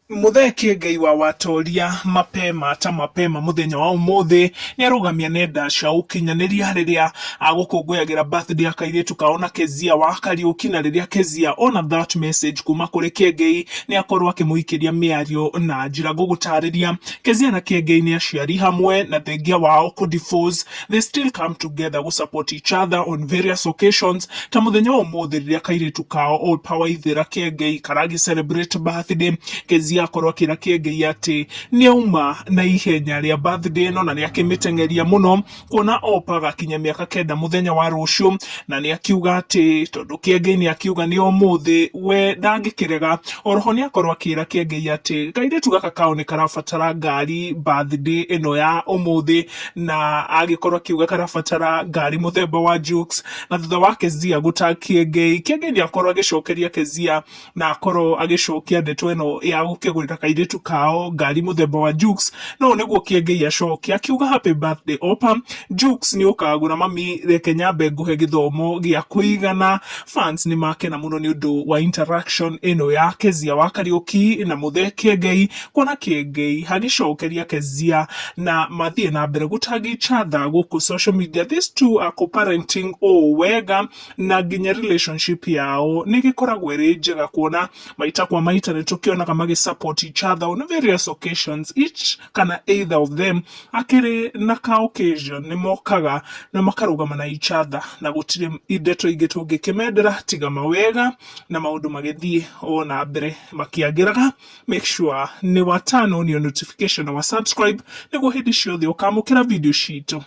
Muthee Kiengei wa watoria mapema muthenya wa umuthi ni arugamia nenda cia ukinyaniria riria agukungũyagĩra birthday akairitu kaona Keziah wa Kariuki, na riria Keziah ona that message kuma kuri Kiengei ni akorwo akimuikiria miario na njira ngũgũtarĩria. Keziah na Kiengei ni aciari hamwe na thengia wao ku-divorce, they still come together gu support each other on various occasions. Ta muthenya wa umuthi riria kairitu kao All Power Ithera Kiengei karagi celebrate birthday, Keziah akorwo akira Kiengei ati ni auma na ihenya ria birthday no na ni akimitengeria muno kuona opa gakinya miaka 9 muthenya wa rucio, na ni akiuga ati tondu Kiengei ni akiuga ni umuthi we ndangikirega. Oroho ni akorwo akira Kiengei ati kairitu gaka kao ni karabatara ngari birthday ino ya umuthi, na agikorwo akiuga karabatara ngari muthemba wa Jukes. Na thutha wa Keziah guta Kiengei ni akorwo agicokeria Keziah na akorwo agicokia ndeto ino ya gukigurira kairitu kao ngari muthemba wa Jukes. No niguo Kiengei acokia akiuga happy birthday opa, Jukes ni ukagura mami reke nyambe nguhe githomo gia kuigana. Fans ni makena muno ni undu wa interaction ino ya Keziah wa Kariuki na Muthee Kiengei, kuona Kiengei hagicokeria Keziah na mathie na mbere gutagi each other guku social media. These two are co-parenting wega, na nginya relationship yao ni gikoragwo iri njega, kuona maita kwa maita ni tukiona kama support each other on various occasions. Each kana either of them akiri na ka occasion ni mokaga na makarugama na each other, na gutire indeto ingi tungikimendera tiga mawega na maundu magithie ona mbere makiagiraga. Make sure ni watano ni notification na wa subscribe niguo hindi ciothe ukamukira video citu.